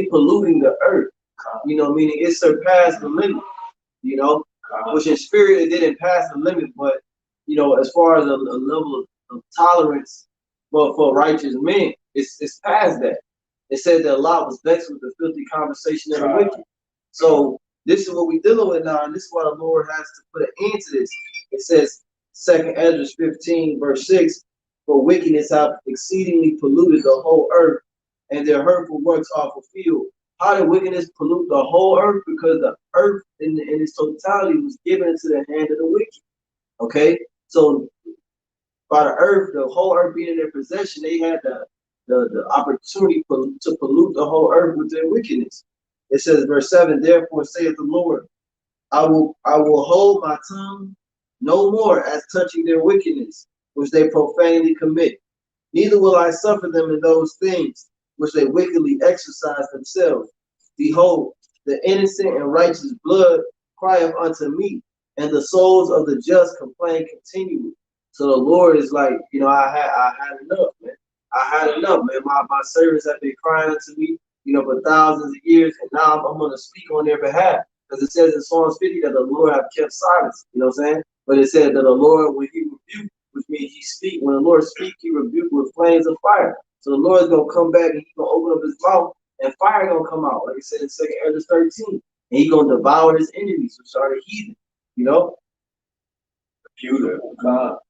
polluting the earth. You know, meaning it surpassed the limit. You know, which in spirit it didn't pass the limit, but you know, as far as a level of tolerance for righteous men, it's past that. It said that Allah was vexed with the filthy conversation of the wicked. So this is what we're dealing with now, and this is why the Lord has to put an end to this. It says 2 Ezra 15, verse 6, for wickedness have exceedingly polluted the whole earth, and their hurtful works are fulfilled. How did wickedness pollute the whole earth? Because the earth in its totality was given into the hand of the wicked. Okay? So by the earth, the whole earth being in their possession, they had the opportunity to pollute the whole earth with their wickedness. It says, verse 7, therefore saith the Lord, I will hold my tongue no more as touching their wickedness, which they profanely commit. Neither will I suffer them in those things which they wickedly exercise themselves. Behold, the innocent and righteous blood crieth unto me, and the souls of the just complain continually. So the Lord is like, you know, I had enough, man. I had enough, man. My servants have been crying unto me, you know, for thousands of years, and now I'm going to speak on their behalf. Because it says in Psalms 50 that the Lord have kept silence, you know what I'm saying? But it said that the Lord, when he rebuked, which means he speak, when the Lord speak, he rebuked with flames of fire. So the Lord's going to come back and he's going to open up his mouth and fire going to come out, like it said in 2 Ezra 13. And he's going to devour his enemies, which are the heathen, you know?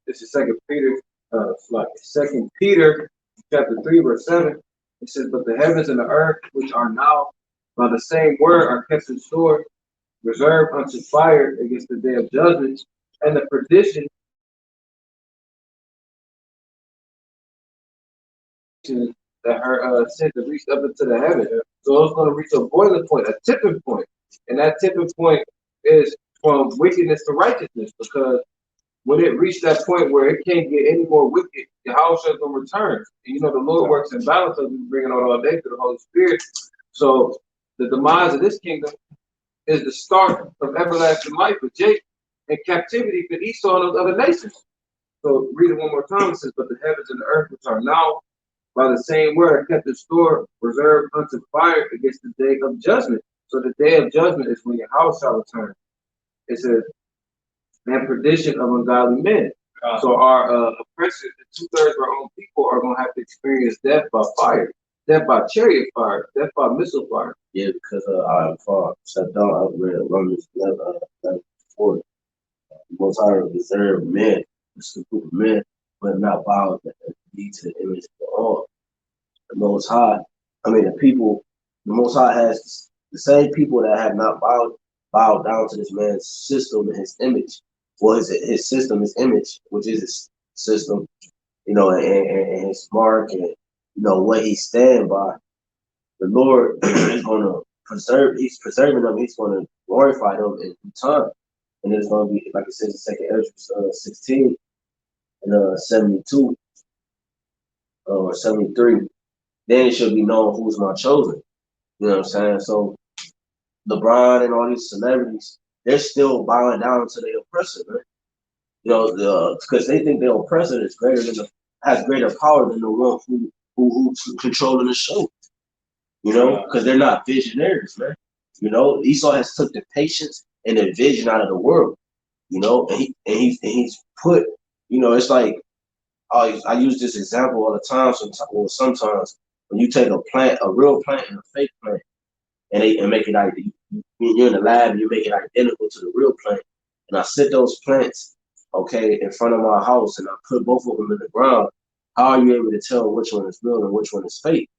This is 2 Peter, 2 Peter chapter 3, verse 7. It says, but the heavens and the earth, which are now by the same word, are kept in store, reserved unto fire against the day of judgment, and the perdition that her sins have reached up into the heaven. So it's going to reach a boiling point, a tipping point. And that tipping point is from wickedness to righteousness, because when it reached that point where it can't get any more wicked, Yahushua is going to return. And you know, the Lord works in balance, so we bring it all day through the Holy Spirit. So the demise of this kingdom is the start of everlasting life for Jacob and captivity for Esau and those other nations. So read it one more time. It says, but the heavens and the earth, which are now by the same word, are kept in store, reserved unto fire against the day of judgment. So the day of judgment is when your house shall return. It says, and perdition of ungodly men. So our oppressors, the 2/3 of our own people, are going to have to experience death by fire, death by chariot fire, death by missile fire. Yeah, because I fought stepped down. I read Romans 11:4. Most High reserve men, it's a group of men, but not bow the knee to the image of the all. The Most High, the people, the Most High has the same people that have not bowed down to this man's system and his image. Well, his system, his image, which is his system, and his mark, and what he stand by. The Lord is going to preserve. He's preserving them. He's going to glorify them in due time, and it's going to be like it says in 2 Ezra 16 and 72 or 73. Then it should be known who's my chosen. You know what I'm saying? So LeBron and all these celebrities, they're still bowing down to their oppressor, man. Because they think their oppressor is has greater power than the one who's controlling the show. Because they're not visionaries, man. Esau has took the patience and the vision out of the world. And he's put. It's like I use this example all the time. Sometimes when you take a real plant and a fake plant, and make it like you're in the lab and you make it identical to the real plant, and I sit those plants, in front of my house, and I put both of them in the ground. How are you able to tell which one is real and which one is fake?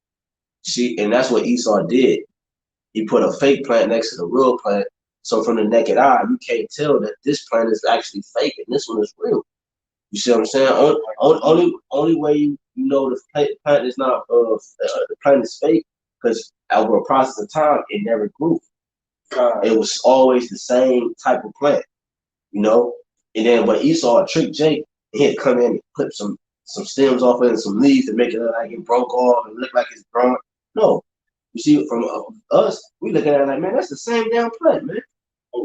See, and that's what Esau did. He put a fake plant next to the real plant. So from the naked eye, you can't tell that this plant is actually fake and this one is real. You see what I'm saying? Only way you know the plant is not the plant is fake, because over a process of time it never grew. It was always the same type of plant, And then but Esau tricked Jake, and he'd come in and clip some stems off it and some leaves to make it look like it broke off and look like it's growing. No, you see, from us, we look at it like, man, that's the same damn plant, man.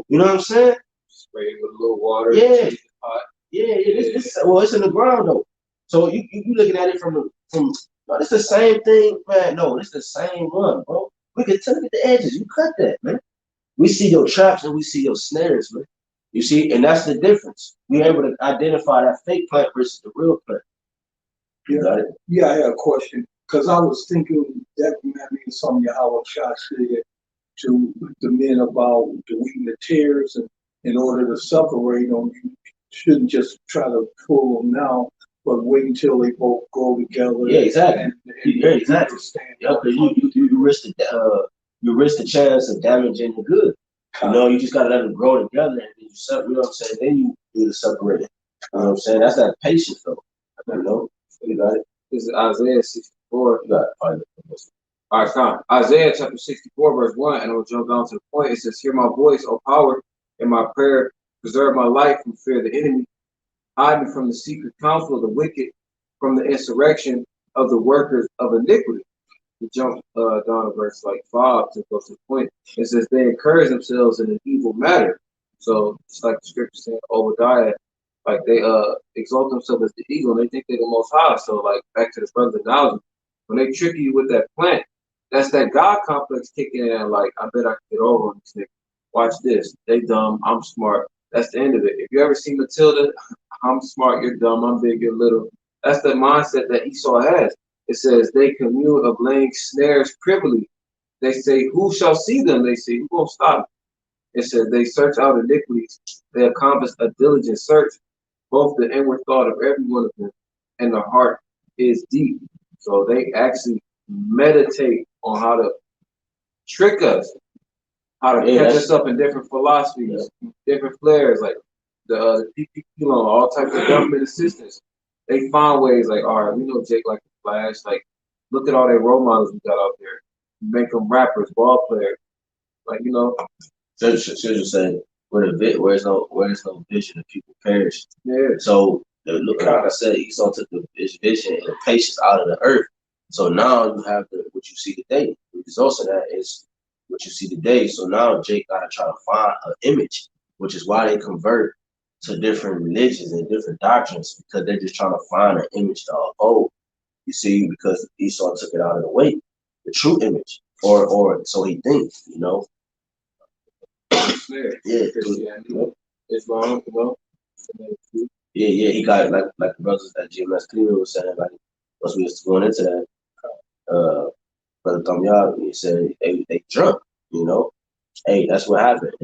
You know what I'm saying? Spray it with a little water. Yeah. It's in the ground though. So you looking at it from no, it's the same thing, man. No, it's the same one, bro. We can look at the edges. You cut that, man. We see your traps and we see your snares, man. You see, and that's the difference. We're able to identify that fake plant versus the real plant. You got it? Yeah, I had a question. Because I was thinking that maybe some YAHAWASHI said to the men about the wheat and the tares, and in order to separate them, you shouldn't just try to pull them now, but wait until they both grow together. Yeah, exactly. And exactly. Yeah, because you risk the chance of damaging the good. You just gotta let them grow together, and then you know what I'm saying. Then you do the separating. You know what I'm saying? That's that patience, though. You got it. This is Isaiah 64. You got it. All right, fine. Isaiah chapter 64, verse 1, and I'll jump down to the point. It says, hear my voice, O power, in my prayer, preserve my life from fear of the enemy, hide me from the secret counsel of the wicked, from the insurrection of the workers of iniquity. We jump down to verse 5 to go to the point. It says, they encourage themselves in an evil matter. So it's like the scripture saying, Obadiah, like they exalt themselves as the eagle, and they think they're the most high. So like back to the brother's analogy, when they trick you with that plant, that's that God complex kicking in. Like, I bet I can get over on this nigga. Watch this. They dumb, I'm smart. That's the end of it. If you ever see Matilda, I'm smart, you're dumb, I'm big, you're little. That's the mindset that Esau has. It says they commune of laying snares privily. They say, who shall see them? They say, who gonna stop it? It says they search out iniquities. They accomplish a diligent search, both the inward thought of every one of them, and the heart is deep. So they actually meditate on how to trick us, how to catch us up in different philosophies, different flares, like the PPP loan, all types of government assistance. They find ways like, all right, we know Jake like the Flash. Like, look at all their role models we got out there. Make them rappers, ball players. Like, Should just say, where's no vision, the people perish. Yeah. So look, like I said, Esau took his vision and patience out of the earth. So now you have what you see today. The results of that is what you see today. So now Jake gotta try to find an image, which is why they convert to different religions and different doctrines, because they're just trying to find an image to uphold. You see, because Esau took it out of the way, the true image, or so he thinks, you know. Yeah, Islam, you know. yeah, he got like the brothers that GMS Cleveland was saying, like once we was going into that, Brother Tomyab, he said they drunk, you know. Hey, that's what happened.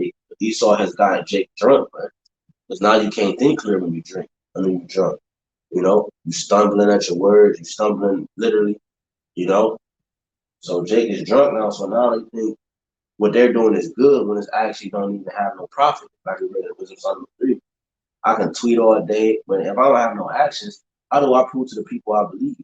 Esau has got Jake drunk, man. Because now you can't think clear when you drink. I mean, you drunk. You know, you stumbling at your words, you stumbling literally, you know. So Jake is drunk now, so now they think what they're doing is good when it's actually don't even have no profit. Like we read in Wisdom Psalm 3. I can tweet all day, but if I don't have no actions, how do I prove to the people I believe?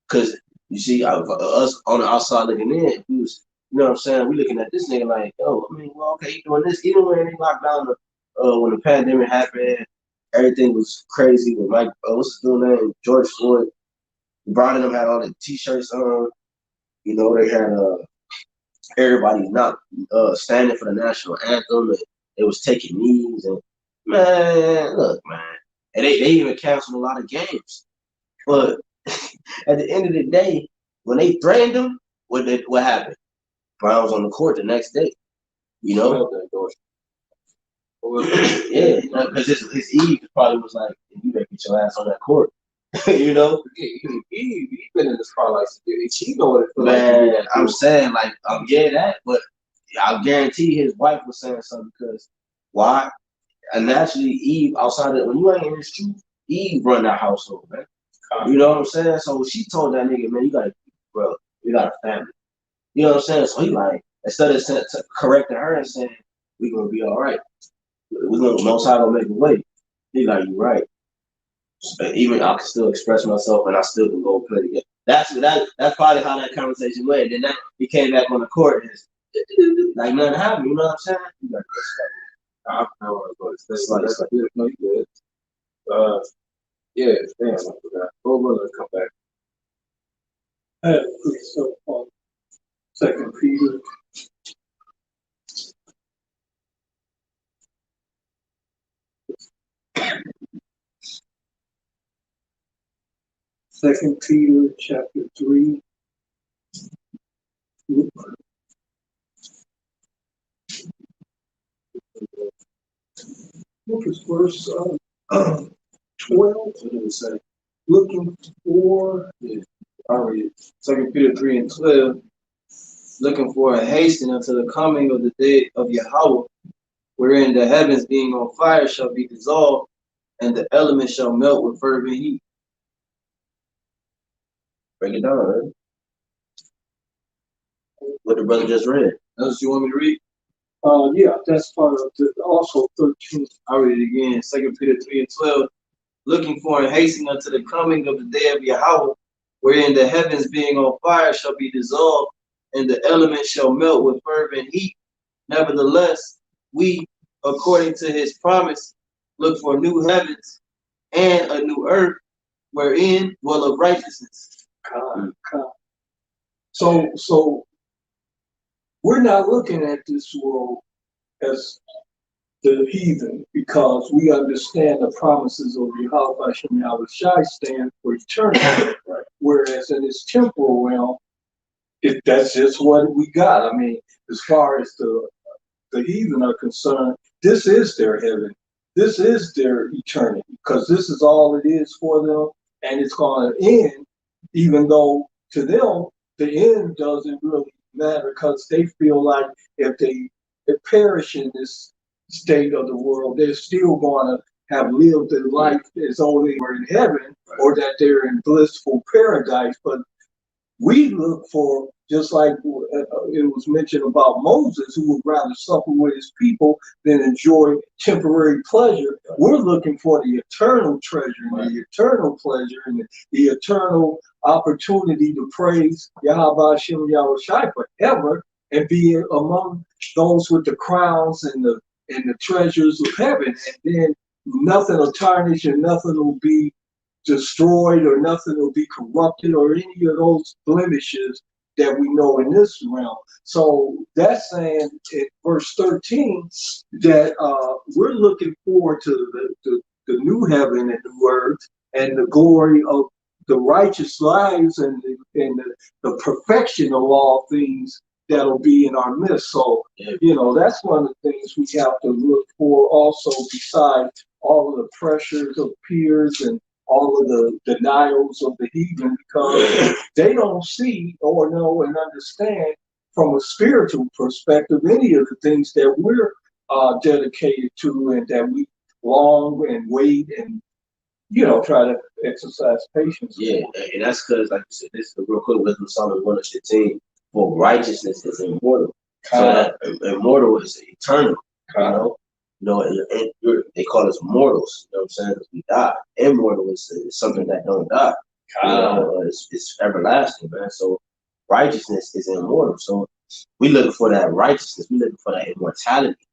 Because you see, us on the outside looking in, we was, you know what I'm saying? We looking at this nigga like, yo, I mean, well, okay, he doing this. Even when they locked down when the pandemic happened, everything was crazy with Mike, what's his name? George Floyd. Brown and them had all the t-shirts on. You know, they had everybody not standing for the national anthem. And they was taking knees and man, look, man. And they even canceled a lot of games. But at the end of the day, when they threatened them, what happened? Brown was on the court the next day. You know? Yeah, because his Eve probably was like, you better get your ass on that court. You know? He been in the spotlight. She know what it feels Man, like. I'm saying, like, yeah, that, but I guarantee his wife was saying something because why? And naturally, Eve, outside of when you ain't in this truth, Eve run that household, man. You know what I'm saying? So she told that nigga, man, you got a family. You know what I'm saying? So he like, instead of correcting her and saying, we gonna be all right. We gonna most high gonna make a way. He like, you right. Even I can still express myself and I still can go play the game. That's probably how that conversation went. Then that he came back on the court and like nothing happened. You know what I'm saying? You got I know what I was going to say. No, you good. Yeah, damn, I forgot. Go brother, come back. I had to put stuff on 2 Peter. Second Peter chapter 3. Look at verse 12. What did it say? Looking for. I read it. 2 Peter 3 and 12. Looking for a hastening unto the coming of the day of Yahawah, wherein the heavens being on fire shall be dissolved, and the elements shall melt with fervent heat. break it down, man. What the brother just read. That's what you want me to read? Yeah, that's part of also 13. I read it again. 2 Peter 3 and 12. Looking for and hastening unto the coming of the day of Yahawah, wherein the heavens being on fire shall be dissolved, and the elements shall melt with fervent heat. Nevertheless, we, according to his promise, look for new heavens and a new earth, wherein dwelleth righteousness. So we're not looking at this world as the heathen because we understand the promises of YAHWASHI stand for eternity. Right? Whereas in this temporal realm, that's just what we got. I mean, as far as the heathen are concerned, this is their heaven. This is their eternity because this is all it is for them, and it's going to end, even though to them the end doesn't really matter because they feel like if they perish in this state of the world, they're still going to have lived their life as though they were in heaven or that they're in blissful paradise. But we look for, just like it was mentioned about Moses, who would rather suffer with his people than enjoy temporary pleasure. We're looking for the eternal treasure and the eternal pleasure and the eternal opportunity to praise YAHWASHI forever and be among those with the crowns and and the treasures of heaven, and then nothing will tarnish and nothing will be destroyed or nothing will be corrupted or any of those blemishes that we know in this realm. So that's saying in verse 13 that we're looking forward to the new heaven and new earth and the glory of the righteous lives and the perfection of all things that'll be in our midst. So, you know, that's one of the things we have to look for also, besides all of the pressures of peers and all of the denials of the heathen, because they don't see or know and understand from a spiritual perspective any of the things that we're dedicated to and that we long and wait and, you know, try to exercise patience. Yeah, and that's because, like you said, this is the real quick wisdom Psalm 115. For righteousness is immortal. So that immortal is eternal. You know, and they call us mortals. You know what I'm saying? Because we die. Immortal is something that don't die. You know, it's everlasting, man. So righteousness is immortal. So we look for that righteousness. We look for that immortality.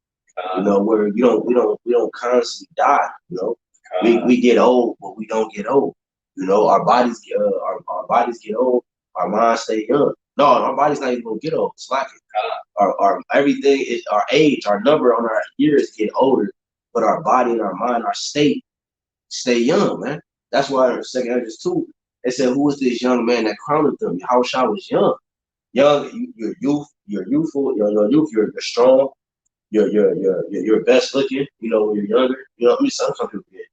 You know, where we don't constantly die. You know, we get old, but we don't get old. You know, our bodies get old. Our minds stay young. No, our body's not even gonna get old. It's like our everything is our age, our number on our years get older, but our body and our mind, our state, stay young, man. That's why in 2 Ezra 2, it said, "Who is this young man that crowned them?" Yahawashi was young. Young, you're youthful, you're strong, you're best looking. You know, when you're younger. You know, I mean, some people get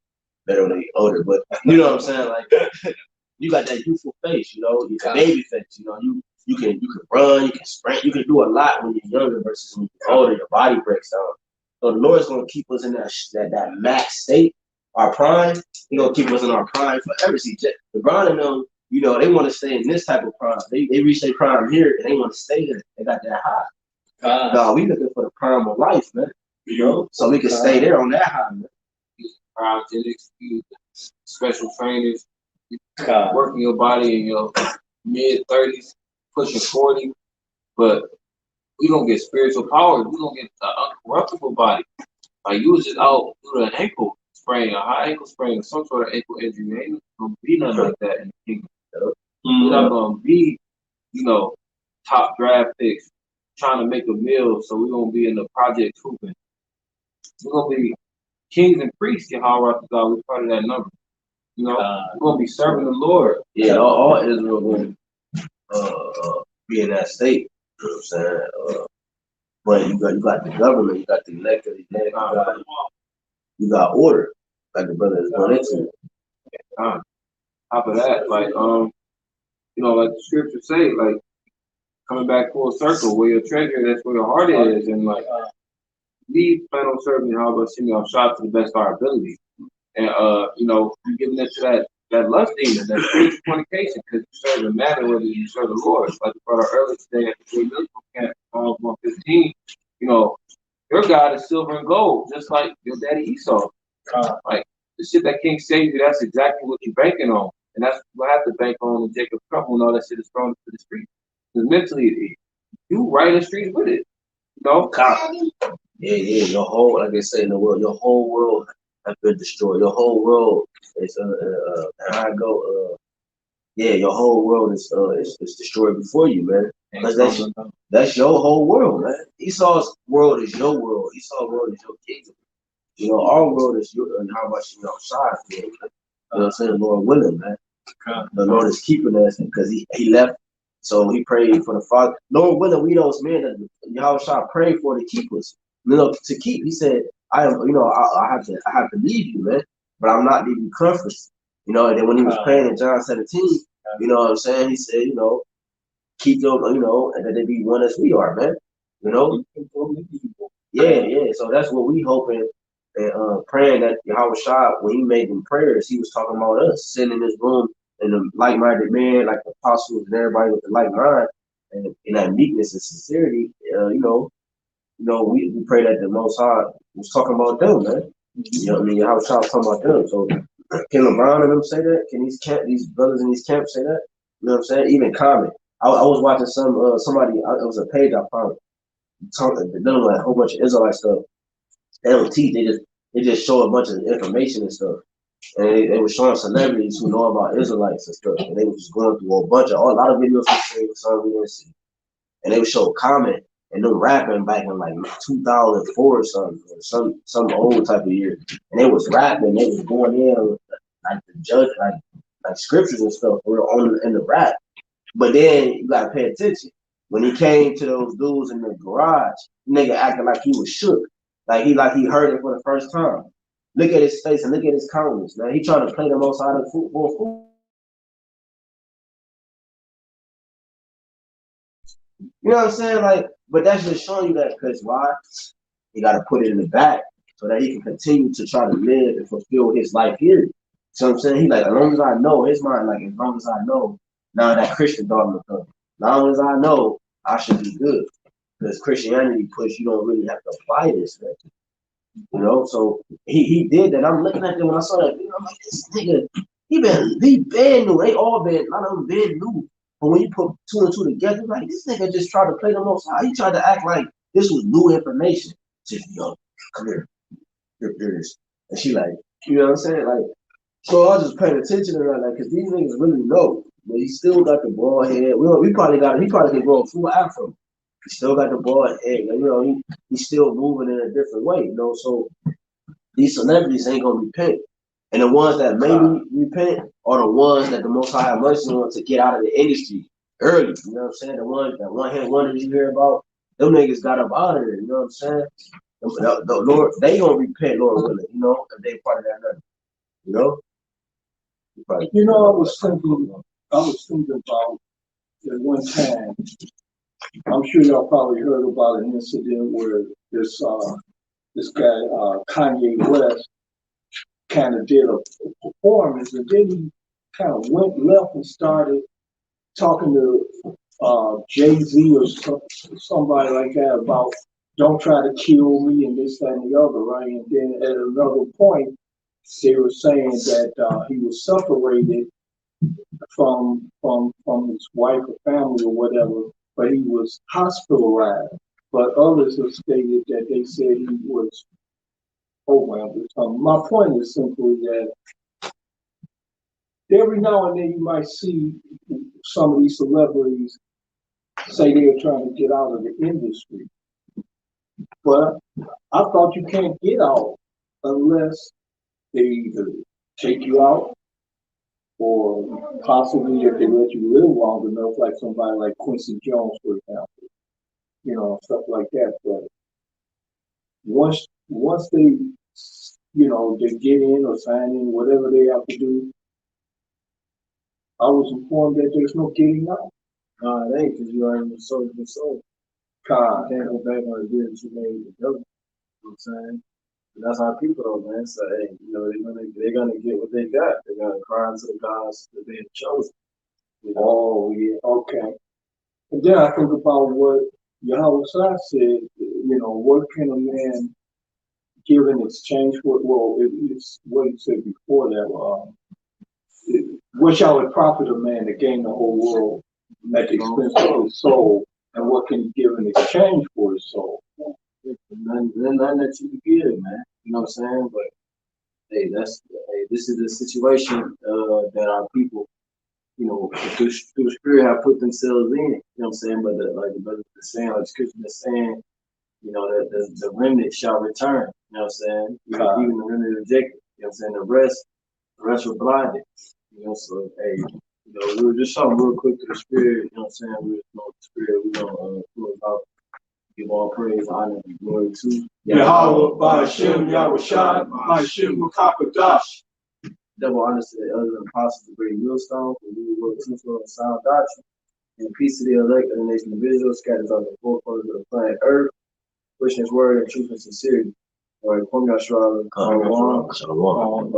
better when they're older, but you know what I'm saying? Like, you got that youthful face. You know, your baby face. You know, you can run, you can sprint, you can do a lot when you're younger versus when you're older. Your body breaks down. So the Lord's gonna keep us in that max state, our prime. He's gonna keep us in our prime forever. See, LeBron and them, you know, they want to stay in this type of prime. They reach their prime here and they want to stay there. They got that high. No, we looking for the prime of life, man. You know, so we can stay there on that high, man. Cryogenics, special trainers, working your body in your mid-30s, pushing 40, but we don't get spiritual power. We don't get an uncorruptible body. Like, you was just out due to an ankle sprain, a high ankle sprain, some sort of ankle injury. There ain't gonna be nothing like that in the kingdom. We're not gonna be, you know, top draft picks trying to make a meal, so we're gonna be in the project hooping. We're gonna be kings and priests, Yahawah, we're part of that number. You know, we're gonna be serving the Lord. Yeah, all Israel will be in that state. You know what I'm saying? But you got the government, you got the elected, you got order, like the brother is going into. Top of that, like you know, like the scriptures say, like coming back full circle, where your treasure, that's where your heart is, and like we plan on serving HALALYAM, our shot to the best of our ability, and you know, giving it to that lust demon, that spiritual fornication, because you serve the matter whether you serve the Lord. Like the brother earlier today at the military camp, Psalms 115, you know, your God is silver and gold, just like your daddy Esau. Like the shit that King saves you, that's exactly what you're banking on. And that's what I have to bank on in Jacob's trouble when all that shit is thrown into the street. Because mentally, you right in the streets with it. You know? Yeah, your whole, like they say in the world, your whole world has been destroyed. Your whole world is, how I go, yeah, your whole world is destroyed before you, man. That's your whole world, man. Esau's world is your world. Esau's world is your kingdom. You know, our world is your, and how much you outside, man. You know what I'm saying? Lord willing, man. The Lord is keeping us because he left. So he prayed for the Father. Lord willing, we those men that Yahawashi prayed for to keep us. You know, to keep. He said, I am, you know, I have to leave you, man, but I'm not leaving you comfortless. You know, and then when he was praying in John 17, you know what I'm saying? He said, you know, keep them, you know, and that they be one as we are, man. You know? Yeah. So that's what we hoping and praying that Yahawashi, when he made them prayers, he was talking about us sitting in this room and the like-minded men, like the apostles and everybody with the like mind, and in that meekness and sincerity, you know, we pray that the Most High was talking about them, man. You know what I mean? Yahawashi was talking about them. So can LeBron and them say that? Can these brothers in these camps say that? You know what I'm saying? Even comment. I was watching somebody. It was a page I found talking a whole bunch of Israelite stuff, They don't teach. They just show a bunch of information and stuff. And they were showing celebrities who know about Israelites and stuff. And they were just going through a lot of videos we saw, we didn't see. And they would show comment and them rapping back in like 2004 or something, or some old type of year. And they was rapping, they was going in like the judge, like scriptures and stuff were on in the rap. But then you gotta pay attention. When he came to those dudes in the garage, nigga acted like he was shook. Like he heard it for the first time. Look at his face and look at his countenance, man. He trying to play the most out of football. You know what I'm saying? Like, but that's just showing you that because why? He got to put it in the back so that he can continue to try to live and fulfill his life here. So I'm saying, he like, as long as I know, his mind, like, as long as I know, now that Christian dogma comes, as long as I know, I should be good. Because Christianity push, you don't really have to apply this, man. You know, so he did that. I'm looking at them when I saw that video, I'm like, this nigga, he been new. They all been, a lot of them been new. But when you put two and two together, like, this nigga just tried to play the most high. He tried to act like this was new information. Just, yo, come here. Here. And she like, you know what I'm saying? Like, so I was just paying attention to that, like, because these niggas really know. But he still got the bald head. He probably can grow a full afro. He still got the bald head. You know, he's still moving in a different way, you know. So these celebrities ain't gonna repent. And the ones that maybe repent are the ones that the Most High have mercy on to get out of the industry early. You know what I'm saying? The ones that one-hit wonders you hear about, them niggas got up out of there. You know what I'm saying? The Lord, they gonna repent, Lord willing. You know, if they part of that nothing. You know. You know, I was thinking about at one time. I'm sure y'all probably heard about an incident where this guy Kanye West kind of did a performance, and then he kind of went left and started talking to Jay-Z or somebody like that about don't try to kill me and this, that, and the other, right? And then at another point, they were saying that he was separated from his wife or family or whatever, but he was hospitalized. But others have stated that they said he was overwhelmed. My point is simply that every now and then you might see some of these celebrities say they're trying to get out of the industry. But I thought you can't get out unless they either take you out or possibly if they let you live long enough, like somebody like Quincy Jones, for example, you know, stuff like that. But once they, you know, they get in or sign in, whatever they have to do, I was informed that there's no getting out. It ain't, because you already sold your soul. God. You can't go back on the deal that you made with the devil. You know what I'm saying? And that's how people though, man. So hey, you know, they're gonna get what they got. They're gonna cry to the gods that they have chosen. You know? Oh yeah, okay. And then I think about what Yahawah said, you know, what can a man give in exchange for, well, it's what he said before that, what shall it profit a man to gain the whole world at the expense of his soul, and what can he give in exchange for his soul? Nothing that you can give, man. You know what I'm saying? But hey, this is the situation that our people, you know, through the spirit have put themselves in. You know what I'm saying? But like the brother is saying, like the scripture is saying, you know, that the remnant shall return. You know what I'm saying? Even the remnant rejected. You know what I'm saying? The rest were blinded. You know, so hey, you know, we were just talking real quick to the spirit. You know what I'm saying? We were the spirit. We gonna close out. Give all praise, honor, and glory to Yahawah, BAHASHAM, YAHWASHI, BAHASHAM, HAQADASH. Double honor to the elders and apostles of the great millstone, for we will truth and sound doctrine, and peace to the elect and the nation of Israel, scattered on the four corners of the planet Earth, pushing his word in truth and sincerity. Or in Shalom. Shalom.